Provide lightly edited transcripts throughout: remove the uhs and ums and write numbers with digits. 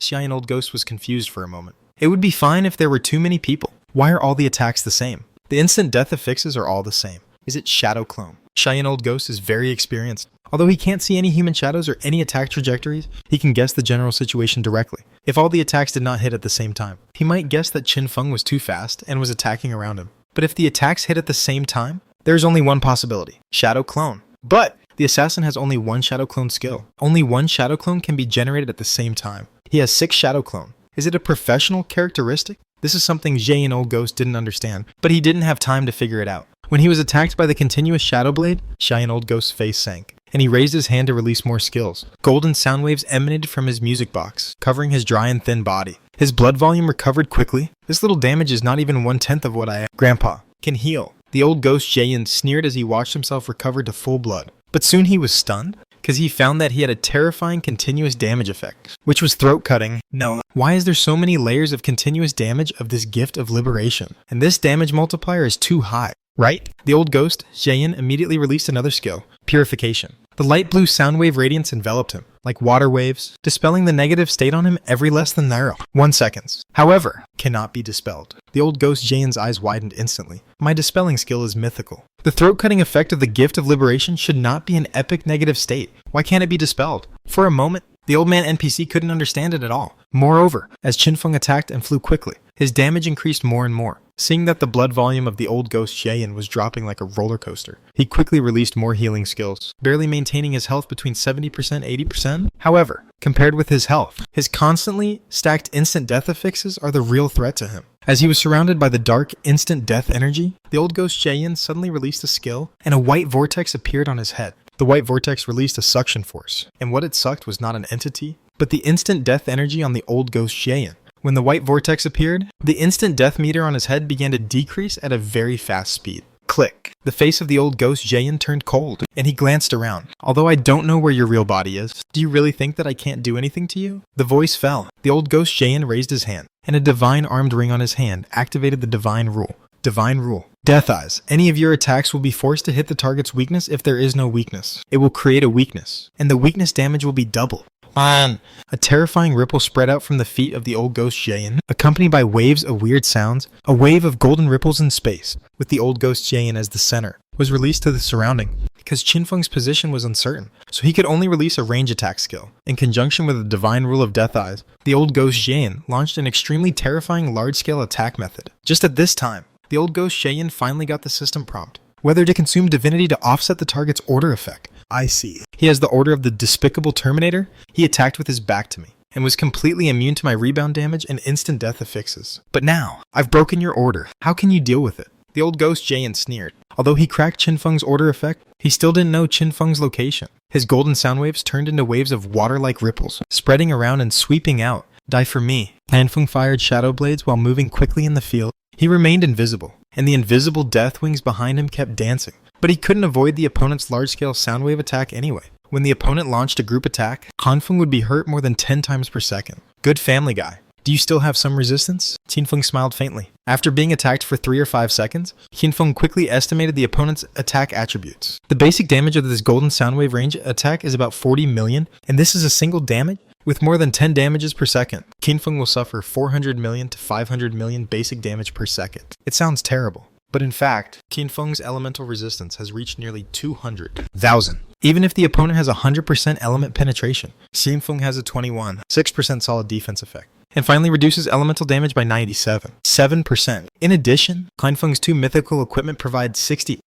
Xian Old Ghost was confused for a moment. It would be fine if there were too many people. Why are all the attacks the same? The instant death affixes are all the same. Is it Shadow Clone? Xian Old Ghost is very experienced. Although he can't see any human shadows or any attack trajectories, he can guess the general situation directly. If all the attacks did not hit at the same time, he might guess that Qin Feng was too fast and was attacking around him. But if the attacks hit at the same time, there is only one possibility: Shadow Clone. But the assassin has only one Shadow Clone skill. Only one Shadow Clone can be generated at the same time. He has 6 Shadow Clone. Is it a professional characteristic? This is something Xian Old Ghost didn't understand, but he didn't have time to figure it out. When he was attacked by the continuous Shadow Blade, Xian Old Ghost's face sank, and he raised his hand to release more skills. Golden sound waves emanated from his music box, covering his dry and thin body. His blood volume recovered quickly. This little damage is not even 1/10 of what I, Grandpa, can heal. The old ghost Xian sneered as he watched himself recover to full blood. But soon he was stunned, because he found that he had a terrifying continuous damage effect, which was throat cutting. No, why is there so many layers of continuous damage of this gift of liberation? And this damage multiplier is too high, right? The old ghost, Xian, immediately released another skill, Purification. The light blue sound wave radiance enveloped him, like water waves, dispelling the negative state on him every less than 1 second. However, cannot be dispelled. The old ghost Xian's eyes widened instantly. My dispelling skill is mythical. The throat-cutting effect of the gift of liberation should not be an epic negative state. Why can't it be dispelled? For a moment, the old man NPC couldn't understand it at all. Moreover, as Qin Feng attacked and flew quickly, his damage increased more and more. Seeing that the blood volume of the old ghost Xian was dropping like a roller coaster, he quickly released more healing skills, barely maintaining his health between 70% 80%. However, compared with his health, his constantly stacked instant death affixes are the real threat to him. As he was surrounded by the dark, instant death energy, the old ghost Xian suddenly released a skill, and a white vortex appeared on his head. The white vortex released a suction force, and what it sucked was not an entity, but the instant death energy on the old ghost Xian. When the white vortex appeared, the instant death meter on his head began to decrease at a very fast speed. Click. The face of the old ghost Xian turned cold, and he glanced around. Although I don't know where your real body is, do you really think that I can't do anything to you? The voice fell. The old ghost Xian raised his hand, and a divine armed ring on his hand activated the divine rule. Divine rule. Death Eyes. Any of your attacks will be forced to hit the target's weakness if there is no weakness. It will create a weakness, and the weakness damage will be doubled. Man. A terrifying ripple spread out from the feet of the old ghost Xian, accompanied by waves of weird sounds. A wave of golden ripples in space, with the old ghost Xian as the center, was released to the surrounding. Because Qin Feng's position was uncertain, so he could only release a range attack skill. In conjunction with the divine rule of Death Eyes, the old ghost Xian launched an extremely terrifying large-scale attack method. Just at this time, the old ghost Xian finally got the system prompt. Whether to consume divinity to offset the target's order effect. I see. He has the order of the despicable Terminator. He attacked with his back to me, and was completely immune to my rebound damage and instant death affixes. But now, I've broken your order. How can you deal with it? The old ghost Xian sneered. Although he cracked Qin Feng's order effect, he still didn't know Qin Feng's location. His golden sound waves turned into waves of water-like ripples, spreading around and sweeping out. Die for me. Qin Feng fired shadow blades while moving quickly in the field. He remained invisible, and the invisible death wings behind him kept dancing. But he couldn't avoid the opponent's large-scale sound wave attack anyway. When the opponent launched a group attack, Qin Feng would be hurt more than 10 times per second. Good Family Guy. Do you still have some resistance? Qin Feng smiled faintly. After being attacked for 3 or 5 seconds, Qin Feng quickly estimated the opponent's attack attributes. The basic damage of this golden sound wave range attack is about 40 million, and this is a single damage with more than 10 damages per second. Qin Feng will suffer 400 million to 500 million basic damage per second. It sounds terrible. But in fact, Qin Feng's elemental resistance has reached nearly 200,000. Even if the opponent has 100% element penetration, Qin Feng has a 6% solid defense effect. And finally reduces elemental damage by 7%. In addition, Qin Feng's 2 mythical equipment provide 64%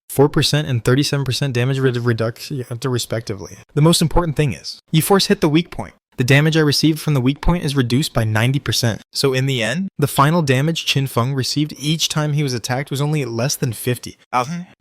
and 37% damage reduction respectively. The most important thing is, you force hit the weak point. The damage I received from the weak point is reduced by 90%. So in the end, the final damage Qin Feng received each time he was attacked was only less than 50.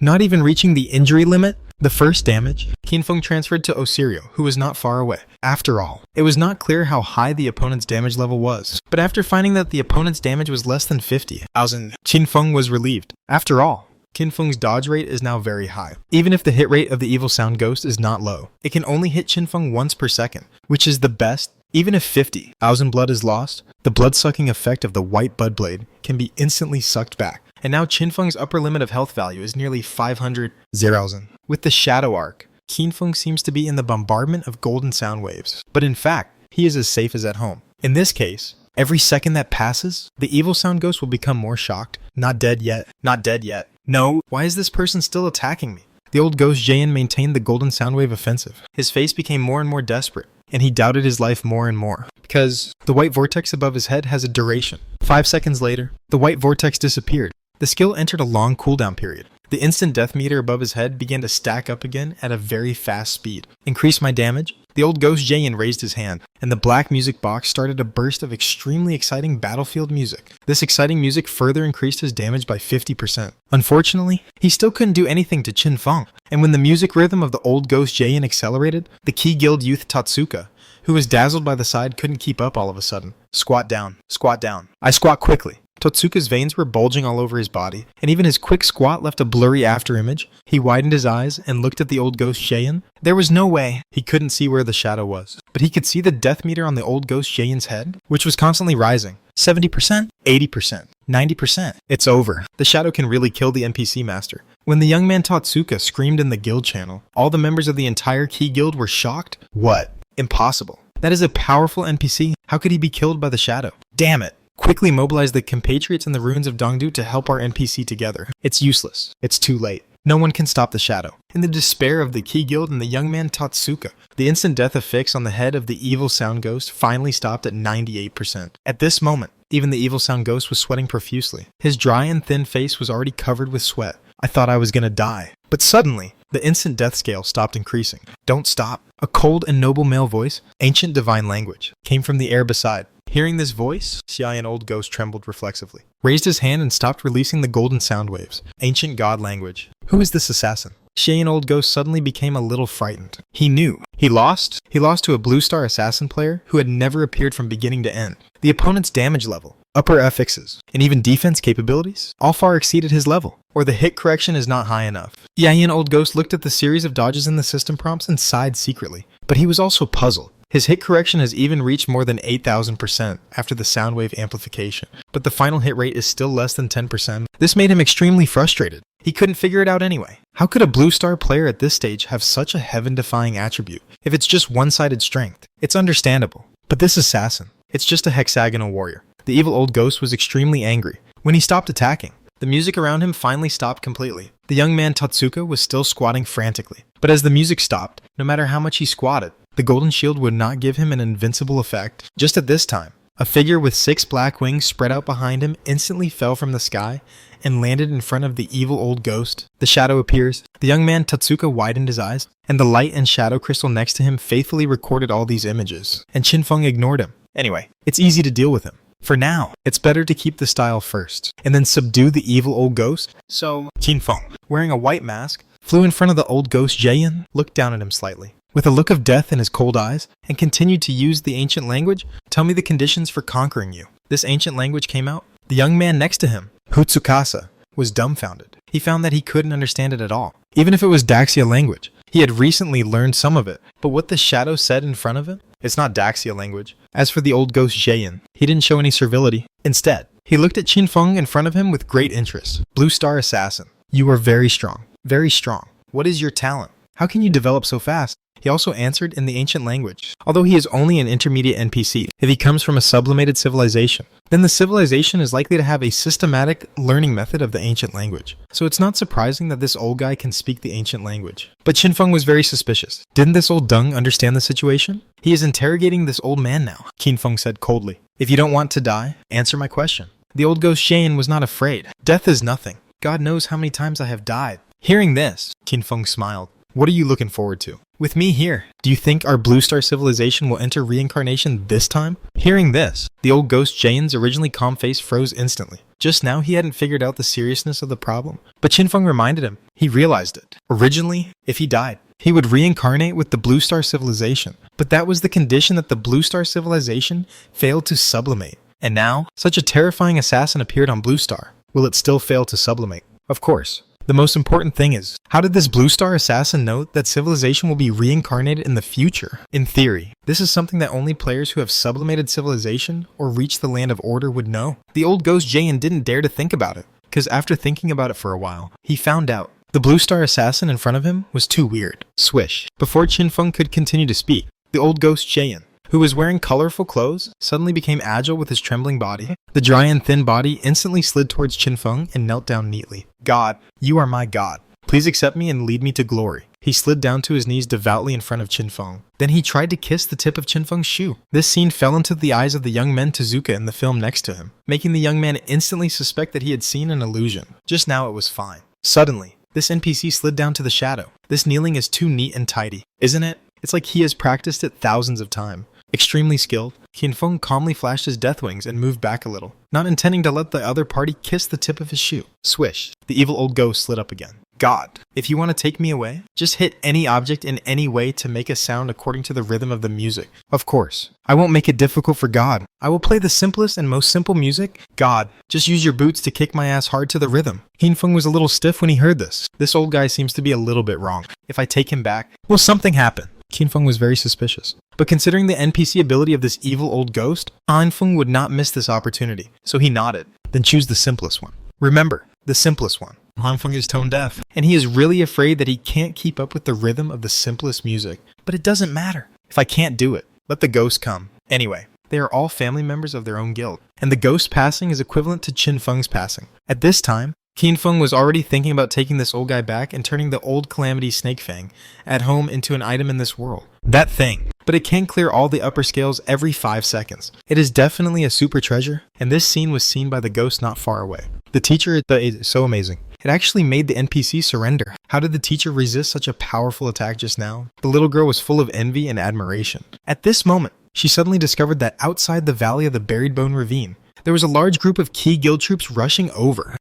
Not even reaching the injury limit. The first damage, Qin Feng transferred to Osirio, who was not far away. After all, it was not clear how high the opponent's damage level was. But after finding that the opponent's damage was less than 50,000, Qin Feng was relieved. After all, Qin Feng's dodge rate is now very high. Even if the hit rate of the Evil Sound Ghost is not low, it can only hit Qin Feng once per second, which is the best. Even if 50,000 blood is lost, the blood-sucking effect of the white Bud Blade can be instantly sucked back. And now Qin Feng's upper limit of health value is nearly 500,000. With the Shadow Arc, Qin Feng seems to be in the bombardment of golden sound waves. But in fact, he is as safe as at home. In this case, every second that passes, the evil sound ghost will become more shocked. Not dead yet. Not dead yet. No, why is this person still attacking me? The old ghost Jayan maintained the golden soundwave offensive. His face became more and more desperate, and he doubted his life more and more. Because the white vortex above his head has a duration. 5 seconds later, the white vortex disappeared. The skill entered a long cooldown period. The instant death meter above his head began to stack up again at a very fast speed. Increase my damage? The old ghost Jayan raised his hand, and the black music box started a burst of extremely exciting battlefield music. This exciting music further increased his damage by 50%. Unfortunately, he still couldn't do anything to Qin Feng, and when the music rhythm of the old ghost Jayan accelerated, the Key Guild youth Tatsuka, who was dazzled by the side, couldn't keep up all of a sudden. Squat down. Squat down. I squat quickly. Totsuka's veins were bulging all over his body, and even his quick squat left a blurry afterimage. He widened his eyes and looked at the old ghost Jayan. There was no way he couldn't see where the shadow was, but he could see the death meter on the old ghost Jayan's head, which was constantly rising. 70%, 80%, 90%. It's over. The shadow can really kill the NPC master. When the young man Totsuka screamed in the guild channel, all the members of the entire Key Guild were shocked. What? Impossible. That is a powerful NPC. How could he be killed by the shadow? Damn it. Quickly mobilize the compatriots in the ruins of Dongdu to help our NPC together. It's useless. It's too late. No one can stop the shadow. In the despair of the Key Guild and the young man Tatsuka, the instant death affix on the head of the evil sound ghost finally stopped at 98%. At this moment, even the evil sound ghost was sweating profusely. His dry and thin face was already covered with sweat. I thought I was gonna die. But suddenly, the instant death scale stopped increasing. Don't stop. A cold and noble male voice, ancient divine language, came from the air beside. Hearing this voice, Xiayan old ghost trembled reflexively, raised his hand and stopped releasing the golden sound waves. Ancient god language. Who is this assassin? Xiayan old ghost suddenly became a little frightened. He knew. He lost. He lost to a blue star assassin player who had never appeared from beginning to end. The opponent's damage level, upper FXs, and even defense capabilities all far exceeded his level, or the hit correction is not high enough. Xiayan old ghost looked at the series of dodges in the system prompts and sighed secretly, but he was also puzzled. His hit correction has even reached more than 8,000% after the sound wave amplification, but the final hit rate is still less than 10%. This made him extremely frustrated. He couldn't figure it out anyway. How could a blue star player at this stage have such a heaven-defying attribute if it's just one-sided strength? It's understandable. But this assassin, it's just a hexagonal warrior. The evil old ghost was extremely angry. When he stopped attacking, the music around him finally stopped completely. The young man Tatsuka was still squatting frantically, but as the music stopped, no matter how much he squatted, the golden shield would not give him an invincible effect. Just at this time, a figure with 6 black wings spread out behind him instantly fell from the sky and landed in front of the evil old ghost. The shadow appears. The young man Tatsuka widened his eyes, and the light and shadow crystal next to him faithfully recorded all these images, and Qin Feng ignored him. Anyway, it's easy to deal with him. For now, it's better to keep the style first, and then subdue the evil old ghost. So, Qin Feng, wearing a white mask, flew in front of the old ghost Jayan, looked down at him slightly, with a look of death in his cold eyes, and continued to use the ancient language. Tell me the conditions for conquering you. This ancient language came out. The young man next to him, Hutsukasa, was dumbfounded. He found that he couldn't understand it at all, even if it was Daxia language. He had recently learned some of it, but what the shadow said in front of him, it's not Daxia language. As for the old ghost Jayan, he didn't show any servility. Instead, he looked at Qin Feng in front of him with great interest. Blue Star Assassin, you are very strong. Very strong. What is your talent? How can you develop so fast? He also answered in the ancient language. Although he is only an intermediate NPC, if he comes from a sublimated civilization, then the civilization is likely to have a systematic learning method of the ancient language. So it's not surprising that this old guy can speak the ancient language. But Qin Feng was very suspicious. Didn't this old dung understand the situation? He is interrogating this old man now, Qin Feng said coldly. If you don't want to die, answer my question. The old ghost Shane was not afraid. Death is nothing. God knows how many times I have died. Hearing this, Qin Feng smiled. What are you looking forward to? With me here, do you think our Blue Star civilization will enter reincarnation this time? Hearing this, the old ghost Jayan's originally calm face froze instantly. Just now he hadn't figured out the seriousness of the problem, but Qin Feng reminded him. He realized it. Originally, if he died, he would reincarnate with the Blue Star civilization, but that was the condition that the Blue Star civilization failed to sublimate. And now, such a terrifying assassin appeared on Blue Star. Will it still fail to sublimate? Of course. The most important thing is, how did this Blue Star assassin know that civilization will be reincarnated in the future? In theory, this is something that only players who have sublimated civilization or reached the land of order would know. The old ghost Jayan didn't dare to think about it, because after thinking about it for a while, he found out. The Blue Star assassin in front of him was too weird. Swish. Before Qin Feng could continue to speak, the old ghost Jayan, who was wearing colorful clothes, suddenly became agile with his trembling body. The dry and thin body instantly slid towards Qinfeng and knelt down neatly. God, you are my God. Please accept me and lead me to glory. He slid down to his knees devoutly in front of Qinfeng. Then he tried to kiss the tip of Qinfeng's shoe. This scene fell into the eyes of the young men Tezuka in the film next to him, making the young man instantly suspect that he had seen an illusion. Just now it was fine. Suddenly, this NPC slid down to the shadow. This kneeling is too neat and tidy, isn't it? It's like he has practiced it thousands of times. Extremely skilled, Qinfeng calmly flashed his death wings and moved back a little, not intending to let the other party kiss the tip of his shoe. Swish, the evil old ghost slid up again. God, if you want to take me away, just hit any object in any way to make a sound according to the rhythm of the music. Of course, I won't make it difficult for God. I will play the simplest and most simple music. God, just use your boots to kick my ass hard to the rhythm. Qinfeng was a little stiff when he heard this. This old guy seems to be a little bit wrong. If I take him back, will something happen? Qinfeng was very suspicious. But considering the NPC ability of this evil old ghost, Anfeng would not miss this opportunity. So he nodded. Then choose the simplest one. Remember, the simplest one. Anfeng is tone deaf, and he is really afraid that he can't keep up with the rhythm of the simplest music. But it doesn't matter. If I can't do it, let the ghost come. Anyway, they are all family members of their own guild, and the ghost passing is equivalent to Qinfeng's passing. At this time, Qinfeng was already thinking about taking this old guy back and turning the old Calamity Snakefang at home into an item in this world. That thing. But it can clear all the upper scales every 5 seconds. It is definitely a super treasure, and this scene was seen by the ghost not far away. The teacher is so amazing. It actually made the NPC surrender. How did the teacher resist such a powerful attack just now? The little girl was full of envy and admiration. At this moment, she suddenly discovered that outside the valley of the Buried Bone Ravine, there was a large group of key guild troops rushing over.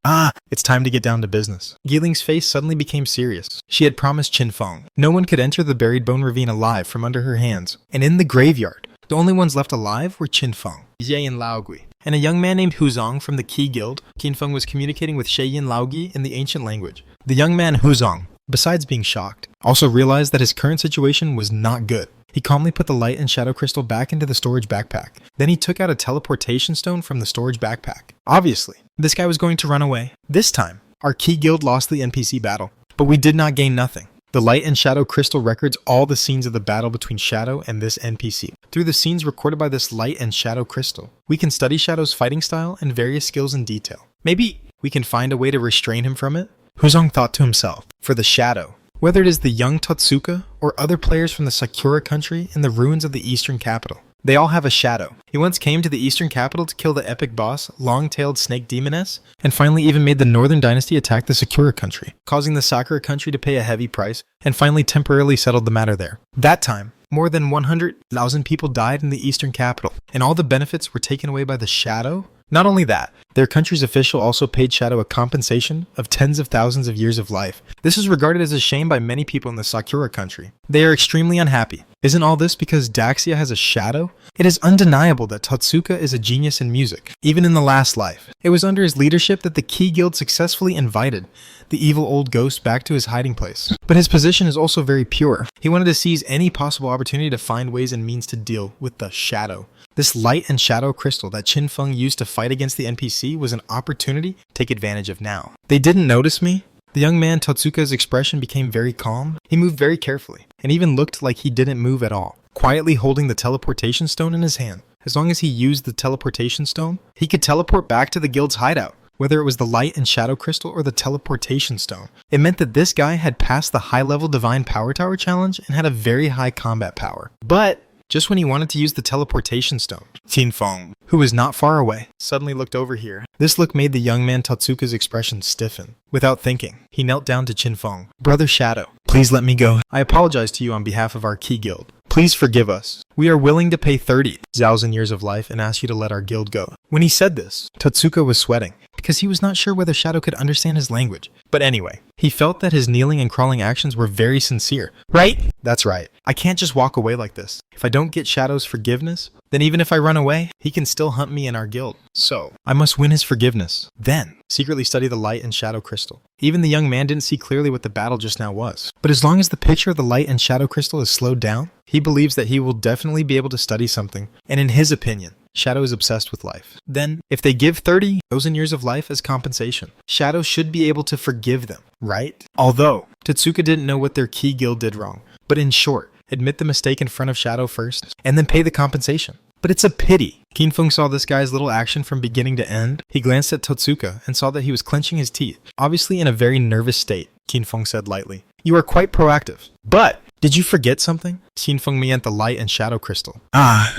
It's time to get down to business. Geeling's face suddenly became serious. She had promised Qinfeng no one could enter the Buried Bone Ravine alive from under her hands. And in the graveyard, the only ones left alive were Qinfeng, Yin Laogui, and a young man named Huzong from the Key Guild. Qinfeng was communicating with Yin Laogui in the ancient language. The young man Huzong, besides being shocked, also realized that his current situation was not good. He calmly put the light and shadow crystal back into the storage backpack. Then he took out a teleportation stone from the storage backpack. Obviously, this guy was going to run away. This time, our Key Guild lost the NPC battle, but we did not gain nothing. The light and shadow crystal records all the scenes of the battle between Shadow and this NPC. Through the scenes recorded by this light and shadow crystal, we can study Shadow's fighting style and various skills in detail. Maybe we can find a way to restrain him from it? Huzong thought to himself, for the Shadow, whether it is the young Totsuka or other players from the Sakura country in the ruins of the eastern capital, they all have a shadow. He once came to the eastern capital to kill the epic boss, Long-Tailed Snake Demoness, and finally even made the northern dynasty attack the Sakura country, causing the Sakura country to pay a heavy price, and finally temporarily settled the matter there. That time, more than 100,000 people died in the eastern capital, and all the benefits were taken away by the Shadow? Not only that, their country's official also paid Shadow a compensation of tens of thousands of years of life. This is regarded as a shame by many people in the Sakura country. They are extremely unhappy. Isn't all this because Daxia has a shadow? It is undeniable that Totsuka is a genius in music, even in the last life. It was under his leadership that the Key Guild successfully invited the evil old ghost back to his hiding place. But his position is also very pure. He wanted to seize any possible opportunity to find ways and means to deal with the shadow. This light and shadow crystal that Qinfeng used to fight against the NPC was an opportunity to take advantage of now. They didn't notice me? The young man Totsuka's expression became very calm. He moved very carefully, and even looked like he didn't move at all, quietly holding the teleportation stone in his hand. As long as he used the teleportation stone, he could teleport back to the guild's hideout, whether it was the light and shadow crystal or the teleportation stone. It meant that this guy had passed the high-level Divine Power Tower challenge and had a very high combat power. But just when he wanted to use the teleportation stone, Qinfeng, who was not far away, suddenly looked over here. This look made the young man Totsuka's expression stiffen. Without thinking, he knelt down to Qinfeng. Brother Shadow, please let me go. I apologize to you on behalf of our Key Guild. Please forgive us. We are willing to pay 30,000 years of life and ask you to let our guild go. When he said this, Totsuka was sweating, because he was not sure whether Shadow could understand his language. But anyway, he felt that his kneeling and crawling actions were very sincere. Right? That's right. I can't just walk away like this. If I don't get Shadow's forgiveness, then even if I run away, he can still hunt me in our guild. So, I must win his forgiveness. Then, secretly study the light and shadow crystal. Even the young man didn't see clearly what the battle just now was. But as long as the picture of the light and shadow crystal is slowed down, he believes that he will definitely be able to study something. And in his opinion, Shadow is obsessed with life. Then, if they give 30,000 years of life as compensation, Shadow should be able to forgive them, right? Although, Totsuka didn't know what their Key Guild did wrong. But in short, admit the mistake in front of Shadow first, and then pay the compensation. But it's a pity. Qinfeng saw this guy's little action from beginning to end. He glanced at Totsuka and saw that he was clenching his teeth, obviously in a very nervous state. Qinfeng said lightly, "You are quite proactive. But did you forget something?" Qinfeng meant the light and shadow crystal.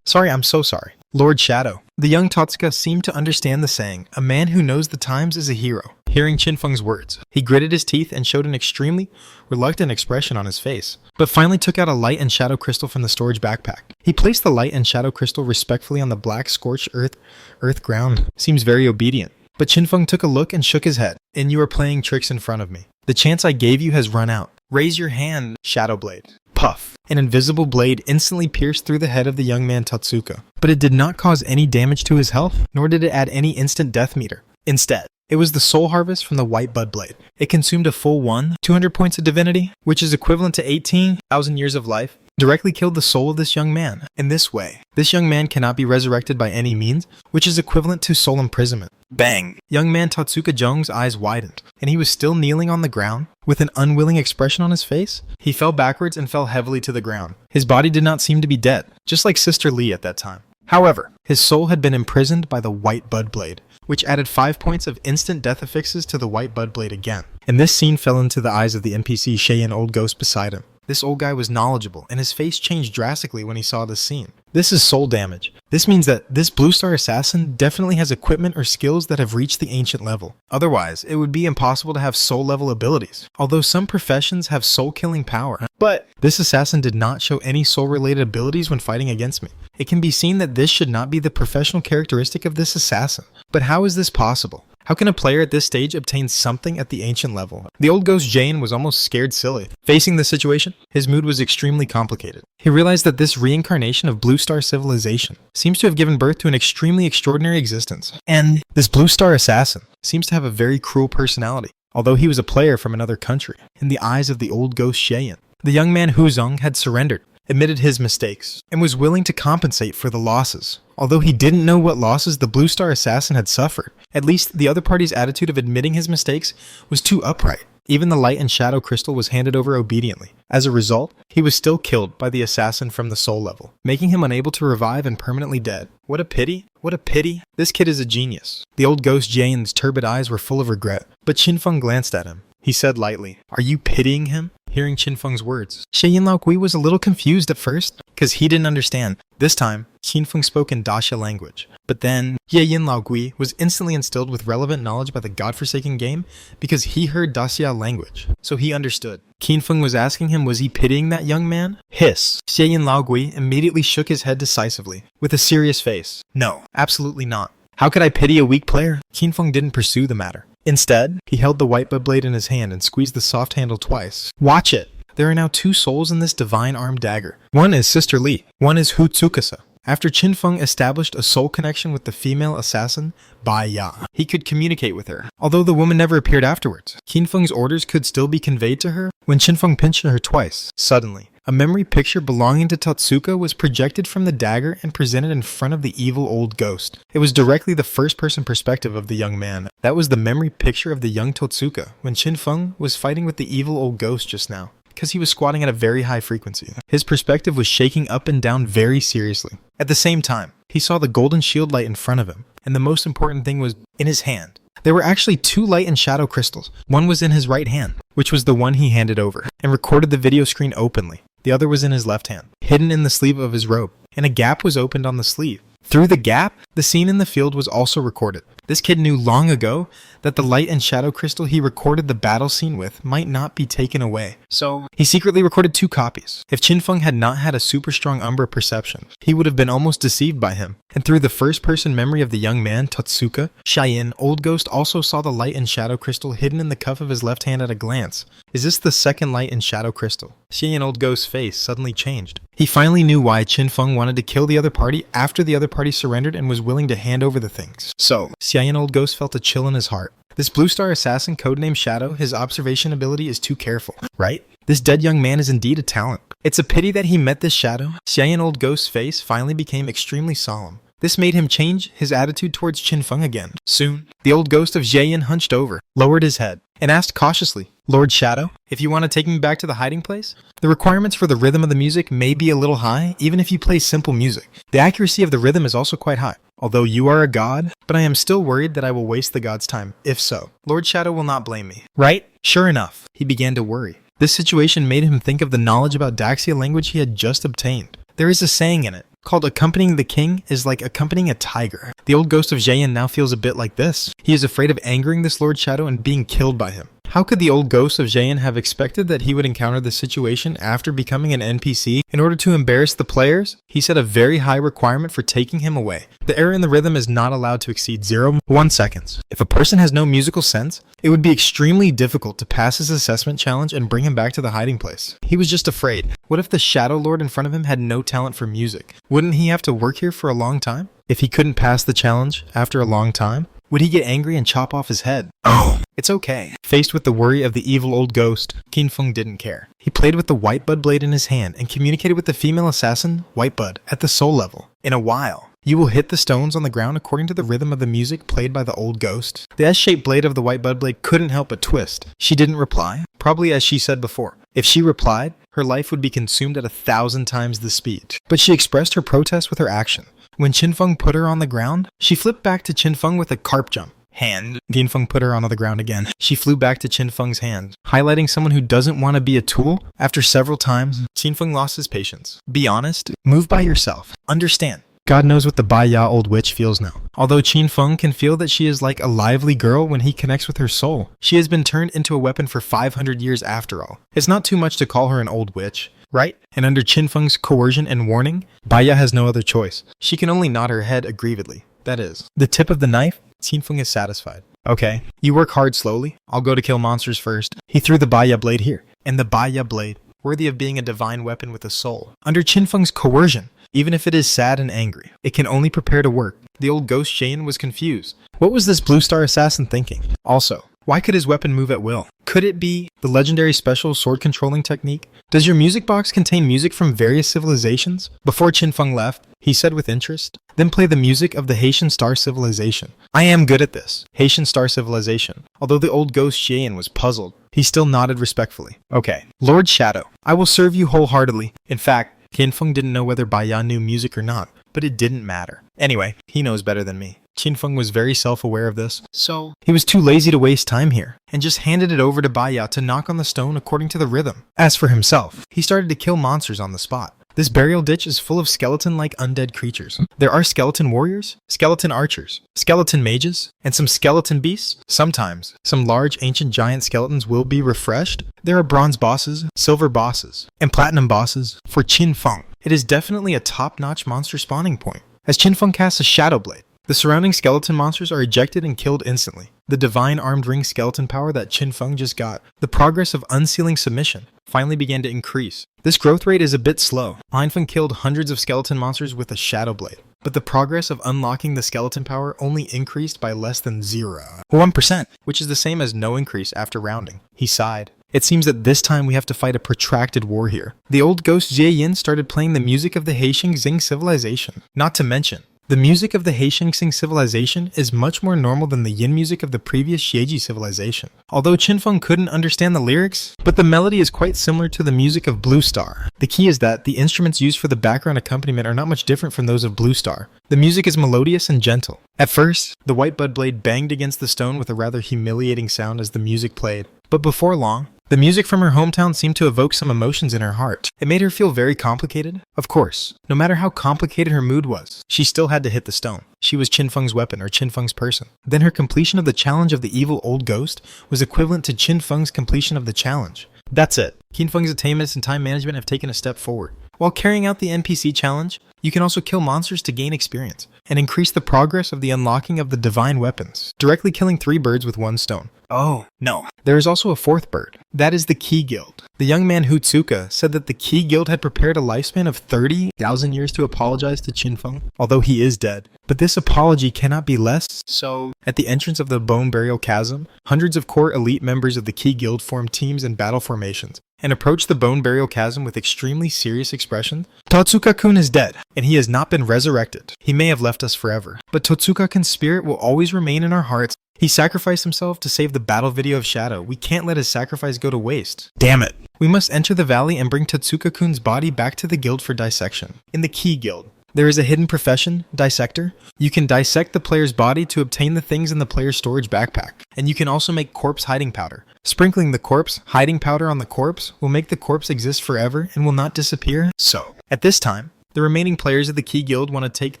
Sorry, I'm so sorry. Lord Shadow. The young Totsuka seemed to understand the saying, "A man who knows the times is a hero." Hearing Qinfeng's words, he gritted his teeth and showed an extremely reluctant expression on his face, but finally took out a light and shadow crystal from the storage backpack. He placed the light and shadow crystal respectfully on the black scorched earth ground. Seems very obedient. But Qinfeng took a look and shook his head. "And you are playing tricks in front of me. The chance I gave you has run out. Raise your hand, Shadow Blade." Puff. An invisible blade instantly pierced through the head of the young man Totsuka, but it did not cause any damage to his health, nor did it add any instant death meter. Instead, it was the soul harvest from the white bud blade. It consumed a full 200 points of divinity, which is equivalent to 18,000 years of life, directly killed the soul of this young man. In this way, this young man cannot be resurrected by any means, which is equivalent to soul imprisonment. Bang! Young man Totsuka Jung's eyes widened, and he was still kneeling on the ground, with an unwilling expression on his face. He fell backwards and fell heavily to the ground. His body did not seem to be dead, just like Sister Lee at that time. However, his soul had been imprisoned by the white bud blade, which added 5 points of instant death affixes to the white bud blade again. And this scene fell into the eyes of the NPC Cheyenne Old Ghost beside him. This old guy was knowledgeable, and his face changed drastically when he saw this scene. This is soul damage. This means that this Blue Star Assassin definitely has equipment or skills that have reached the ancient level. Otherwise, it would be impossible to have soul level abilities, although some professions have soul killing power. But this assassin did not show any soul related abilities when fighting against me. It can be seen that this should not be the professional characteristic of this assassin. But how is this possible? How can a player at this stage obtain something at the ancient level? The old ghost Jane was almost scared silly. Facing the situation, his mood was extremely complicated. He realized that this reincarnation of Blue Star civilization seems to have given birth to an extremely extraordinary existence. And this Blue Star assassin seems to have a very cruel personality, although he was a player from another country. In the eyes of the old ghost Cheyenne, the young man Hu Zong had surrendered, admitted his mistakes, and was willing to compensate for the losses. Although he didn't know what losses the Blue Star Assassin had suffered, at least the other party's attitude of admitting his mistakes was too upright. Even the light and shadow crystal was handed over obediently. As a result, he was still killed by the assassin from the soul level, making him unable to revive and permanently dead. What a pity. What a pity. This kid is a genius. The old ghost Jane's turbid eyes were full of regret, but Qinfeng glanced at him. He said lightly, "Are you pitying him?" Hearing Qinfeng's words, Cheyenne Laogui was a little confused at first, because he didn't understand. This time, Qinfeng spoke in Daxia language. But then, Yin Laogui was instantly instilled with relevant knowledge by the godforsaken game because he heard Daxia language, so he understood. Qinfeng was asking him, was he pitying that young man? Hiss. Yin Laogui immediately shook his head decisively, with a serious face. No, absolutely not. How could I pity a weak player? Qinfeng didn't pursue the matter. Instead, he held the white bud blade in his hand and squeezed the soft handle twice. Watch it! There are now 2 souls in this divine armed dagger. One is Sister Lee, one is Hu Tsukasa. After Qinfeng established a soul connection with the female assassin, Bai Ya, he could communicate with her, although the woman never appeared afterwards. Qinfeng's orders could still be conveyed to her when Qinfeng pinched her twice. Suddenly, a memory picture belonging to Totsuka was projected from the dagger and presented in front of the evil old ghost. It was directly the first-person perspective of the young man. That was the memory picture of the young Totsuka when Qinfeng was fighting with the evil old ghost just now, because he was squatting at a very high frequency. His perspective was shaking up and down very seriously. At the same time, he saw the golden shield light in front of him, and the most important thing was in his hand. There were actually 2 light and shadow crystals. One was in his right hand, which was the one he handed over, and recorded the video screen openly. The other was in his left hand, hidden in the sleeve of his robe, and a gap was opened on the sleeve. Through the gap, the scene in the field was also recorded. This kid knew long ago that the light and shadow crystal he recorded the battle scene with might not be taken away. So, he secretly recorded 2 copies. If Qinfeng had not had a super strong Umbra perception, he would have been almost deceived by him. And through the first-person memory of the young man, Totsuka, Cheyenne, Old Ghost also saw the light and shadow crystal hidden in the cuff of his left hand at a glance. Is this the second light and shadow crystal? Cheyenne Old Ghost's face suddenly changed. He finally knew why Qinfeng wanted to kill the other party after the other party surrendered and was willing to hand over the things. So, Cheyenne Old Ghost felt a chill in his heart. This Blue Star Assassin, codenamed Shadow, his observation ability is too careful, right? This dead young man is indeed a talent. It's a pity that he met this Shadow. Cheyenne Old Ghost's face finally became extremely solemn. This made him change his attitude towards Qin Feng again. Soon, the old ghost of Jie Yin hunched over, lowered his head, and asked cautiously, "Lord Shadow, if you want to take me back to the hiding place? The requirements for the rhythm of the music may be a little high, even if you play simple music. The accuracy of the rhythm is also quite high. Although you are a god, but I am still worried that I will waste the god's time, if so. Lord Shadow will not blame me, right?" Sure enough, he began to worry. This situation made him think of the knowledge about Daxia language he had just obtained. There is a saying in it, called accompanying the king is like accompanying a tiger. The old ghost of Jie Yin now feels a bit like this. He is afraid of angering this Lord Shadow and being killed by him. How could the old ghost of Jie Yin have expected that he would encounter this situation after becoming an NPC in order to embarrass the players? He set a very high requirement for taking him away. The error in the rhythm is not allowed to exceed 0.1 seconds. If a person has no musical sense, it would be extremely difficult to pass his assessment challenge and bring him back to the hiding place. He was just afraid. What if the Shadow Lord in front of him had no talent for music? Wouldn't he have to work here for a long time? If he couldn't pass the challenge after a long time, would he get angry and chop off his head? Oh, it's okay. Faced with the worry of the evil old ghost, Qin Feng didn't care. He played with the White Bud blade in his hand and communicated with the female assassin, White Bud, at the soul level. In a while, you will hit the stones on the ground according to the rhythm of the music played by the old ghost. The S-shaped blade of the White Bud blade couldn't help but twist. She didn't reply, probably as she said before. If she replied, her life would be consumed at 1,000 times the speed. But she expressed her protest with her action. When Qin Feng put her on the ground, she flipped back to Qin Feng with a carp jump. Hand. Qin Feng put her on the ground again. She flew back to Qin Feng's hand, highlighting someone who doesn't want to be a tool. After several times, Qin Feng lost his patience. Be honest. Move by yourself. Understand. God knows what the Baya old witch feels now. Although Qin Feng can feel that she is like a lively girl when he connects with her soul, she has been turned into a weapon for 500 years after all. It's not too much to call her an old witch, right? And under Qin Feng's coercion and warning, Baya has no other choice. She can only nod her head aggrievedly. That is, the tip of the knife. Qin Feng is satisfied. Okay, you work hard slowly. I'll go to kill monsters first. He threw the Baya blade here, and the Baya blade, worthy of being a divine weapon with a soul. Under Qin Feng's coercion, even if it is sad and angry, it can only prepare to work. The old ghost Jie Yin was confused. What was this Blue Star assassin thinking? Also, why could his weapon move at will? Could it be the legendary special sword controlling technique? Does your music box contain music from various civilizations? Before Qin Feng left, he said with interest, then play the music of the Haitian Star Civilization. I am good at this. Haitian Star Civilization. Although the old ghost Jie Yin was puzzled, he still nodded respectfully. Okay, Lord Shadow, I will serve you wholeheartedly. In fact, Qin Feng didn't know whether Baya knew music or not, but it didn't matter. Anyway, he knows better than me. Qin Feng was very self-aware of this, so he was too lazy to waste time here, and just handed it over to Baya to knock on the stone according to the rhythm. As for himself, he started to kill monsters on the spot. This burial ditch is full of skeleton-like undead creatures. There are skeleton warriors, skeleton archers, skeleton mages, and some skeleton beasts. Sometimes, some large ancient giant skeletons will be refreshed. There are bronze bosses, silver bosses, and platinum bosses. For Qin Feng, it is definitely a top-notch monster spawning point. As Qin Feng casts a Shadow Blade, the surrounding skeleton monsters are ejected and killed instantly. The divine armed ring skeleton power that Qin Feng just got, the progress of unsealing submission, finally began to increase. This growth rate is a bit slow. Qin Feng killed hundreds of skeleton monsters with a Shadow Blade, but the progress of unlocking the skeleton power only increased by less than 1%, which is the same as no increase after rounding. He sighed. It seems that this time we have to fight a protracted war here. The old ghost Jie Yin started playing the music of the Haitian Xing civilization. Not to mention, the music of the Haitian Xing civilization is much more normal than the yin music of the previous Xieji civilization. Although Qin Feng couldn't understand the lyrics, but the melody is quite similar to the music of Blue Star. The key is that the instruments used for the background accompaniment are not much different from those of Blue Star. The music is melodious and gentle. At first, the White Bud blade banged against the stone with a rather humiliating sound as the music played. But before long, the music from her hometown seemed to evoke some emotions in her heart. It made her feel very complicated. Of course, no matter how complicated her mood was, she still had to hit the stone. She was Qin Feng's weapon or Qin Feng's person. Then her completion of the challenge of the evil old ghost was equivalent to Qin Feng's completion of the challenge. That's it. Qin Feng's attainments and time management have taken a step forward. While carrying out the NPC challenge, you can also kill monsters to gain experience and increase the progress of the unlocking of the divine weapons, directly killing 3 birds with 1 stone. Oh, no. There is also a 4th bird. That is the Key Guild. The young man Hutsuka said that the Key Guild had prepared a lifespan of 30,000 years to apologize to Qin Feng, although he is dead. But this apology cannot be less, so at the entrance of the Bone Burial Chasm, hundreds of core elite members of the Key Guild formed teams and battle formations. and approached the bone burial chasm with extremely serious expression. Totsuka-kun is dead, and he has not been resurrected. He may have left us forever, but Totsuka-kun's spirit will always remain in our hearts. He sacrificed himself to save the battle video of Shadow. We can't let his sacrifice go to waste. Damn it. We must enter the valley and bring Totsuka-kun's body back to the guild for dissection. In the Key Guild, there is a hidden profession, Dissector. You can dissect the player's body to obtain the things in the player's storage backpack. And you can also make corpse hiding powder. Sprinkling the corpse hiding powder on the corpse will make the corpse exist forever and will not disappear. So, at this time, the remaining players of the Key Guild want to take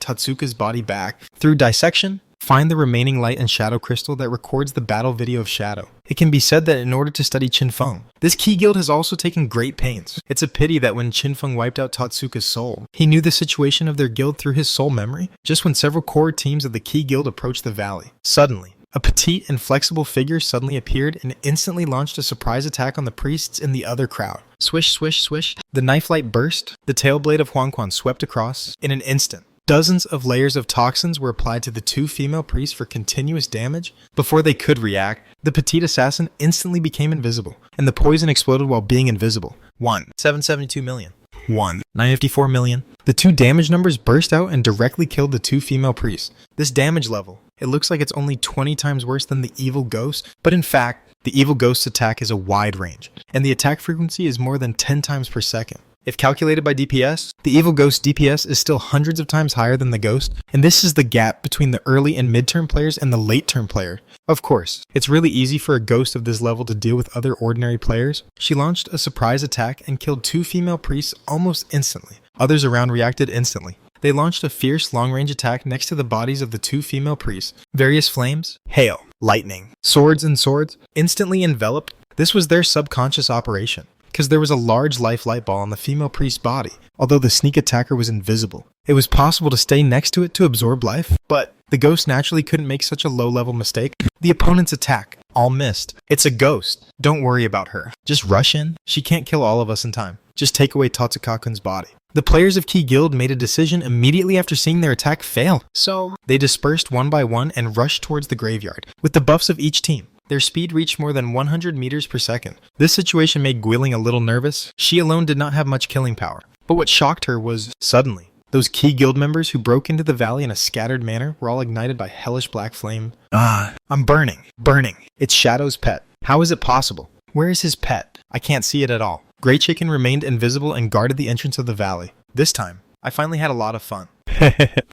Totsuka's body back. Through dissection, find the remaining light and shadow crystal that records the battle video of Shadow. It can be said that in order to study Qinfeng, this Key Guild has also taken great pains. It's a pity that when Qinfeng wiped out Totsuka's soul, he knew the situation of their guild through his soul memory, just when several core teams of the Key Guild approached the valley. Suddenly, a petite and flexible figure suddenly appeared and instantly launched a surprise attack on the priests in the other crowd. Swish, swish, swish. The knife light burst. The tail blade of Huang Quan swept across in an instant. Dozens of layers of toxins were applied to the two female priests for continuous damage. Before they could react, the petite assassin instantly became invisible, and the poison exploded while being invisible. 1. 772 million. 1. 954 million. The two damage numbers burst out and directly killed the two female priests. This damage level, it looks like it's only 20 times worse than the evil ghost, but in fact, the evil ghost's attack is a wide range, and the attack frequency is more than 10 times per second. If calculated by DPS, the evil ghost DPS is still hundreds of times higher than the ghost, and this is the gap between the early and mid-term players and the late-term player. Of course, it's really easy for a ghost of this level to deal with other ordinary players. She launched a surprise attack and killed two female priests almost instantly. Others around reacted instantly. They launched a fierce long-range attack next to the bodies of the two female priests. Various flames, hail, lightning, swords instantly enveloped. This was their subconscious operation, because there was a large life light ball on the female priest's body. Although the sneak attacker was invisible, it was possible to stay next to it to absorb life, but the ghost naturally couldn't make such a low-level mistake. The opponent's attack all missed. It's a ghost. Don't worry about her. Just rush in. She can't kill all of us in time. Just take away Totsuka-kun's body. The players of Key Guild made a decision immediately after seeing their attack fail. So, they dispersed one by one and rushed towards the graveyard, with the buffs of each team. Their speed reached more than 100 meters per second. This situation made Guiling a little nervous. She alone did not have much killing power. But what shocked her was, suddenly, those Key Guild members who broke into the valley in a scattered manner were all ignited by hellish black flame. I'm burning. It's Shadow's pet. How is it possible? Where is his pet? I can't see it at all. Grey Chicken remained invisible and guarded the entrance of the valley. This time, I finally had a lot of fun.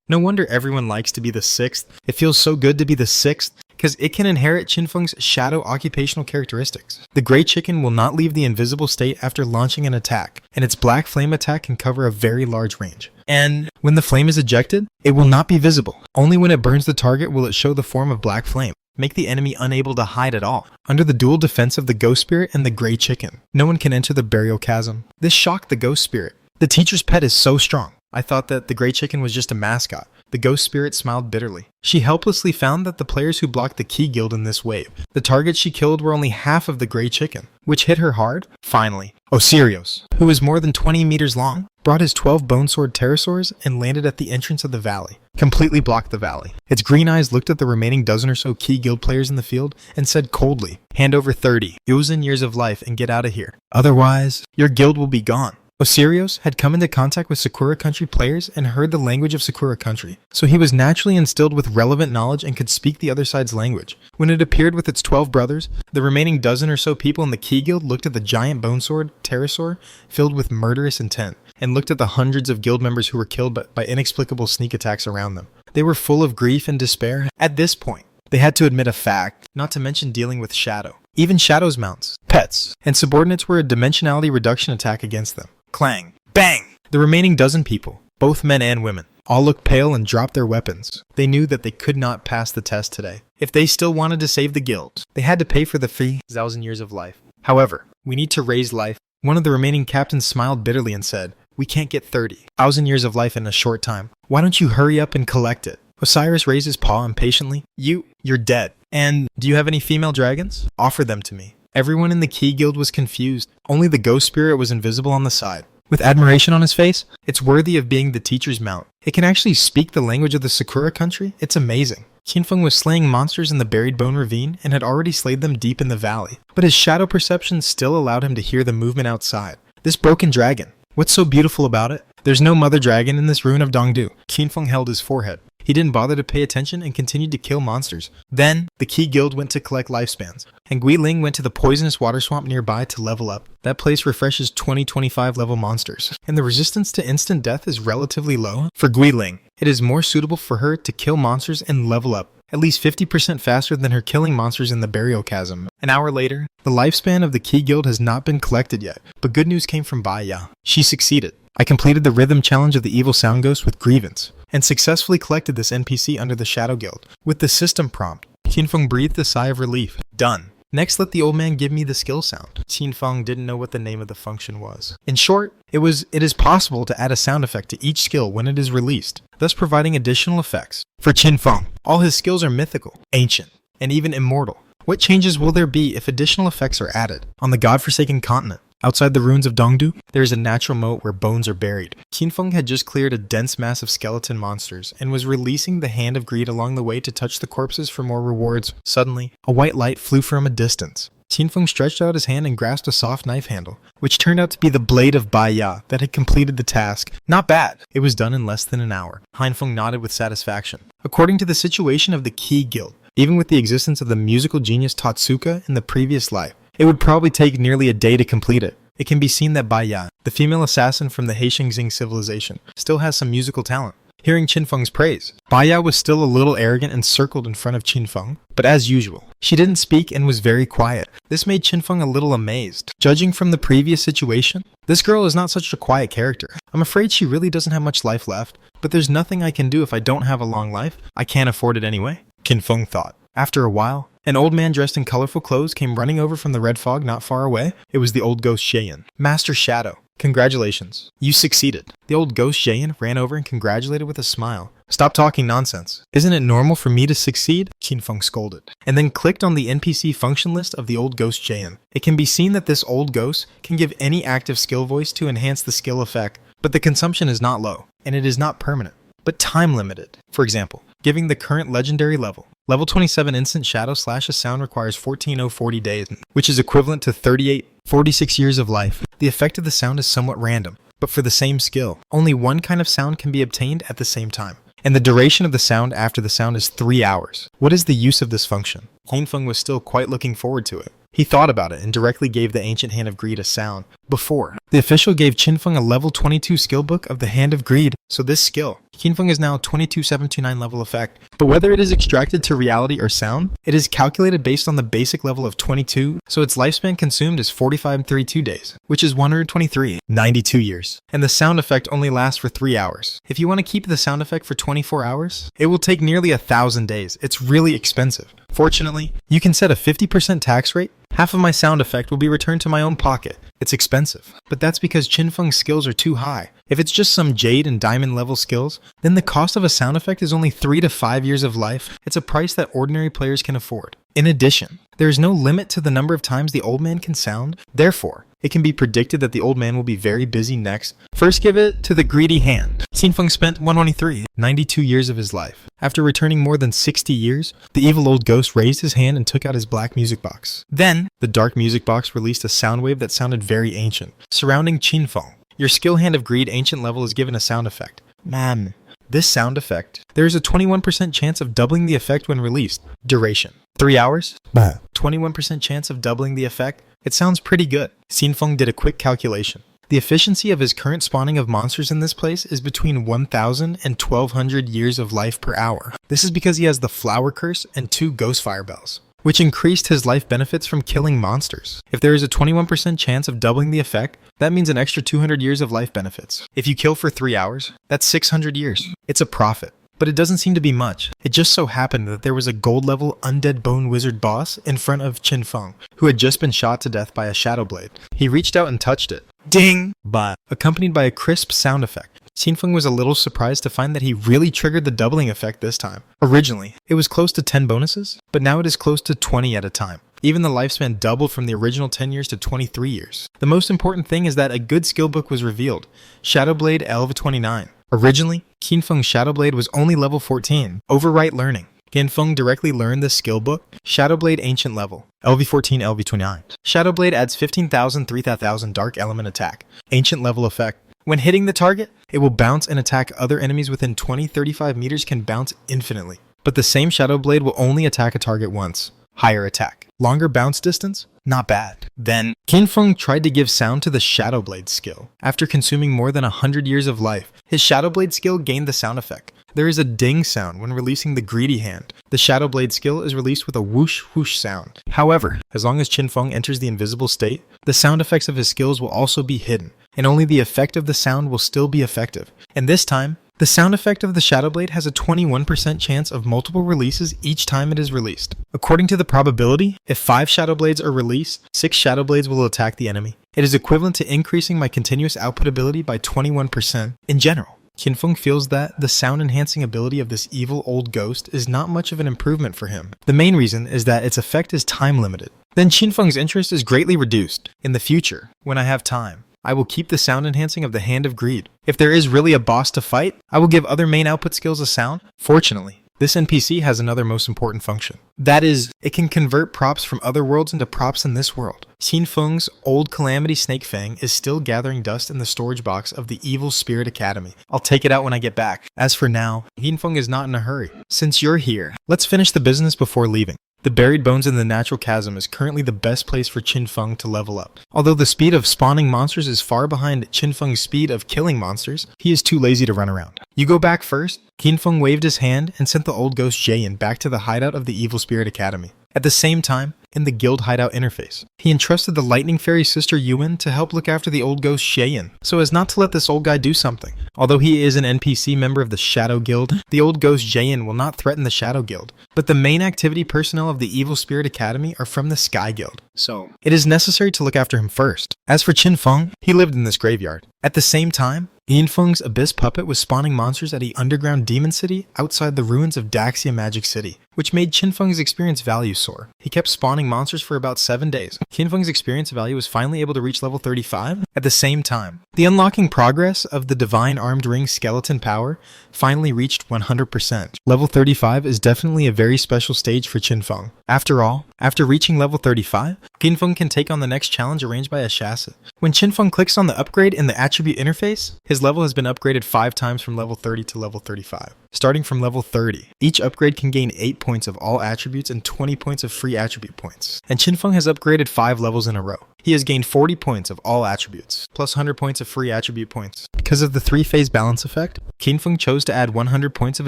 No wonder everyone likes to be the sixth. It feels so good to be the sixth, because it can inherit Qinfeng's shadow occupational characteristics. The Grey Chicken will not leave the invisible state after launching an attack, and its black flame attack can cover a very large range. And when the flame is ejected, it will not be visible. Only when it burns the target will it show the form of black flame. Make the enemy unable to hide at all, under the dual defense of the Ghost Spirit and the Grey Chicken. No one can enter the burial chasm. This shocked the Ghost Spirit. The teacher's pet is so strong. I thought that the Grey Chicken was just a mascot. The Ghost Spirit smiled bitterly. She helplessly found that the players who blocked the Key Guild in this wave, the targets she killed were only half of the Grey Chicken, which hit her hard. Finally, Osirios, who is more than 20 meters long, brought his 12 bone sword pterosaurs and landed at the entrance of the valley, completely blocked the valley. Its green eyes looked at the remaining dozen or so Key Guild players in the field and said coldly, "Hand over 30,000 years of life and get out of here. Otherwise, your guild will be gone." Osirios had come into contact with Sakura Country players and heard the language of Sakura Country, so he was naturally instilled with relevant knowledge and could speak the other side's language. When it appeared with its 12 brothers, the remaining dozen or so people in the Key Guild looked at the giant bone sword pterosaur filled with murderous intent, and looked at the hundreds of guild members who were killed by inexplicable sneak attacks around them. They were full of grief and despair. At this point, they had to admit a fact, not to mention dealing with Shadow. Even Shadow's mounts, pets, and subordinates were a dimensionality reduction attack against them. Clang. Bang! The remaining dozen people, both men and women, all looked pale and dropped their weapons. They knew that they could not pass the test today. If they still wanted to save the guild, they had to pay for the 3,000 years of life. However, we need to raise life. One of the remaining captains smiled bitterly and said, "We can't get 30,000 years of life in a short time. Why don't you hurry up and collect it?" Osiris raised his paw impatiently. You're dead. And do you have any female dragons? Offer them to me. Everyone in the Key Guild was confused. Only the Ghost Spirit was invisible on the side. With admiration on his face, it's worthy of being the teacher's mount. It can actually speak the language of the Sakura Country. It's amazing. Qinfeng was slaying monsters in the Buried Bone Ravine and had already slayed them deep in the valley, but his shadow perception still allowed him to hear the movement outside. This broken dragon. What's so beautiful about it? There's no mother dragon in this ruin of Dongdu. Qinfeng held his forehead. He didn't bother to pay attention and continued to kill monsters. Then, the Qi Guild went to collect lifespans, and Guiling went to the poisonous water swamp nearby to level up. That place refreshes 20-25 level monsters, and the resistance to instant death is relatively low. For Guiling, it is more suitable for her to kill monsters and level up, at least 50% faster than her killing monsters in the Burial Chasm. An hour later, the lifespan of the Qi Guild has not been collected yet, but good news came from Bai Ya. She succeeded. I completed the rhythm challenge of the Evil Sound Ghost with Grievance, and successfully collected this NPC under the Shadow Guild. With the system prompt, Qinfeng breathed a sigh of relief. Done. Next, let the old man give me the skill sound. Qinfeng didn't know what the name of the function was. In short, it is possible to add a sound effect to each skill when it is released, thus providing additional effects. For Qinfeng, all his skills are mythical, ancient, and even immortal. What changes will there be if additional effects are added? On the godforsaken continent, outside the ruins of Dongdu, there is a natural moat where bones are buried. Qinfeng had just cleared a dense mass of skeleton monsters and was releasing the Hand of Greed along the way to touch the corpses for more rewards. Suddenly, a white light flew from a distance. Qinfeng stretched out his hand and grasped a soft knife handle, which turned out to be the blade of Bai Ya that had completed the task. Not bad. It was done in less than an hour. Heinfeng nodded with satisfaction. According to the situation of the Qi Guild, even with the existence of the musical genius Totsuka in the previous life, it would probably take nearly a day to complete it. It can be seen that Bai Ya, the female assassin from the Heishengxing civilization, still has some musical talent. Hearing Qinfeng's praise, Bai Ya was still a little arrogant and circled in front of Qinfeng, but as usual, she didn't speak and was very quiet. This made Qinfeng a little amazed. Judging from the previous situation, this girl is not such a quiet character. I'm afraid she really doesn't have much life left, but there's nothing I can do if I don't have a long life. I can't afford it anyway, Qinfeng thought. After a while, an old man dressed in colorful clothes came running over from the red fog not far away. It was the old ghost Shayan. Master Shadow, congratulations. You succeeded. The old ghost Shayan ran over and congratulated with a smile. Stop talking nonsense. Isn't it normal for me to succeed? Qinfeng scolded, and then clicked on the NPC function list of the old ghost Shayan. It can be seen that this old ghost can give any active skill voice to enhance the skill effect, but the consumption is not low, and it is not permanent, but time limited. For example, giving the current legendary level. Level 27 Instant Shadow Slash a sound requires 14,040 days, which is equivalent to 46 years of life. The effect of the sound is somewhat random, but for the same skill, only one kind of sound can be obtained at the same time. And the duration of the sound after the sound is 3 hours. What is the use of this function? Heinfeng was still quite looking forward to it. He thought about it and directly gave the Ancient Hand of Greed a sound. Before, the official gave Qinfeng a level 22 skill book of the Hand of Greed, so this skill, Qinfeng is now 22729 level effect. But whether it is extracted to reality or sound, it is calculated based on the basic level of 22, so its lifespan consumed is 4532 days, which is 123.92 years. And the sound effect only lasts for 3 hours. If you want to keep the sound effect for 24 hours, it will take nearly 1,000 days. It's really expensive. Fortunately, you can set a 50% tax rate. Half of my sound effect will be returned to my own pocket. It's expensive, but that's because Qinfeng's skills are too high. If it's just some jade and diamond level skills, then the cost of a sound effect is only 3 to 5 years of life. It's a price that ordinary players can afford. In addition, there is no limit to the number of times the old man can sound. Therefore, it can be predicted that the old man will be very busy next. First, give it to the greedy hand. Qinfeng spent 92 years of his life. After returning more than 60 years, the evil old ghost raised his hand and took out his black music box. Then, the dark music box released a sound wave that sounded very ancient, surrounding Qinfeng. Your skill Hand of Greed ancient level is given a sound effect. Man. This sound effect, there is a 21% chance of doubling the effect when released. Duration, 3 hours. 21% chance of doubling the effect. It sounds pretty good. Qinfeng did a quick calculation. The efficiency of his current spawning of monsters in this place is between 1,000 and 1,200 years of life per hour. This is because he has the Flower Curse and 2 Ghost Fire Bells, which increased his life benefits from killing monsters. If there is a 21% chance of doubling the effect, that means an extra 200 years of life benefits. If you kill for 3 hours, that's 600 years. It's a profit. But it doesn't seem to be much. It just so happened that there was a gold level undead bone wizard boss in front of Qinfeng, who had just been shot to death by a shadow blade. He reached out and touched it. Ding! But accompanied by a crisp sound effect. Qinfeng was a little surprised to find that he really triggered the doubling effect this time. Originally, it was close to 10 bonuses, but now it is close to 20 at a time. Even the lifespan doubled from the original 10 years to 23 years. The most important thing is that a good skill book was revealed. Shadowblade Elva 29. Originally, Qinfeng's Shadowblade was only level 14. Overwrite Learning. Qinfeng directly learned the skill book, Shadowblade Ancient Level, LV14, LV29. Shadowblade adds 15,000, 3,000 Dark Element attack, Ancient Level effect. When hitting the target, it will bounce and attack other enemies within 20-35 meters can bounce infinitely. But the same Shadowblade will only attack a target once. Higher attack. Longer bounce distance? Not bad. Then, Qinfeng tried to give sound to the Shadowblade skill. After consuming more than 100 years of life, his Shadowblade skill gained the sound effect. There is a ding sound when releasing the Greedy Hand. The Shadowblade skill is released with a whoosh whoosh sound. However, as long as Qinfeng enters the invisible state, the sound effects of his skills will also be hidden, and only the effect of the sound will still be effective. And this time, the sound effect of the Shadowblade has a 21% chance of multiple releases each time it is released. According to the probability, if 5 Shadowblades are released, 6 Shadowblades will attack the enemy. It is equivalent to increasing my continuous output ability by 21% in general. Qinfeng feels that the sound-enhancing ability of this evil old ghost is not much of an improvement for him. The main reason is that its effect is time-limited. Then Qinfeng's interest is greatly reduced. In the future, when I have time, I will keep the sound enhancing of the Hand of Greed. If there is really a boss to fight, I will give other main output skills a sound. Fortunately, this NPC has another most important function. That is, it can convert props from other worlds into props in this world. Qinfeng's old Calamity Snake Fang is still gathering dust in the storage box of the Evil Spirit Academy. I'll take it out when I get back. As for now, Qinfeng is not in a hurry. Since you're here, let's finish the business before leaving. The Buried Bones in the Natural Chasm is currently the best place for Qinfeng to level up. Although the speed of spawning monsters is far behind Qinfeng's speed of killing monsters, he is too lazy to run around. You go back first. Qinfeng waved his hand and sent the old ghost Jayan back to the hideout of the Evil Spirit Academy. At the same time, in the guild hideout interface, he entrusted the Lightning Fairy sister Yuan to help look after the old ghost Shayan, so as not to let this old guy do something. Although he is an NPC member of the Shadow Guild, the old ghost Jayan will not threaten the Shadow Guild, but the main activity personnel of the Evil Spirit Academy are from the Sky Guild, so it is necessary to look after him first. As for Qinfeng, he lived in this graveyard. At the same time, Qinfeng's Abyss Puppet was spawning monsters at an underground demon city outside the ruins of Daxia Magic City, which made Qinfeng's experience value soar. He kept spawning monsters for about 7 days. Qinfeng's experience value was finally able to reach level 35. At the same time, the unlocking progress of the Divine Armed Ring skeleton power finally reached 100%. Level 35 is definitely a very special stage for Qinfeng. After all, after reaching level 35, Qinfeng can take on the next challenge arranged by Ashasa. When Qinfeng clicks on the upgrade in the attribute interface, his level has been upgraded 5 times from level 30 to level 35. Starting from level 30, each upgrade can gain 8 points of all attributes and 20 points of free attribute points. And Qinfeng has upgraded 5 levels in a row. He has gained 40 points of all attributes, plus 100 points of free attribute points. Because of the 3-phase balance effect, Qinfeng chose to add 100 points of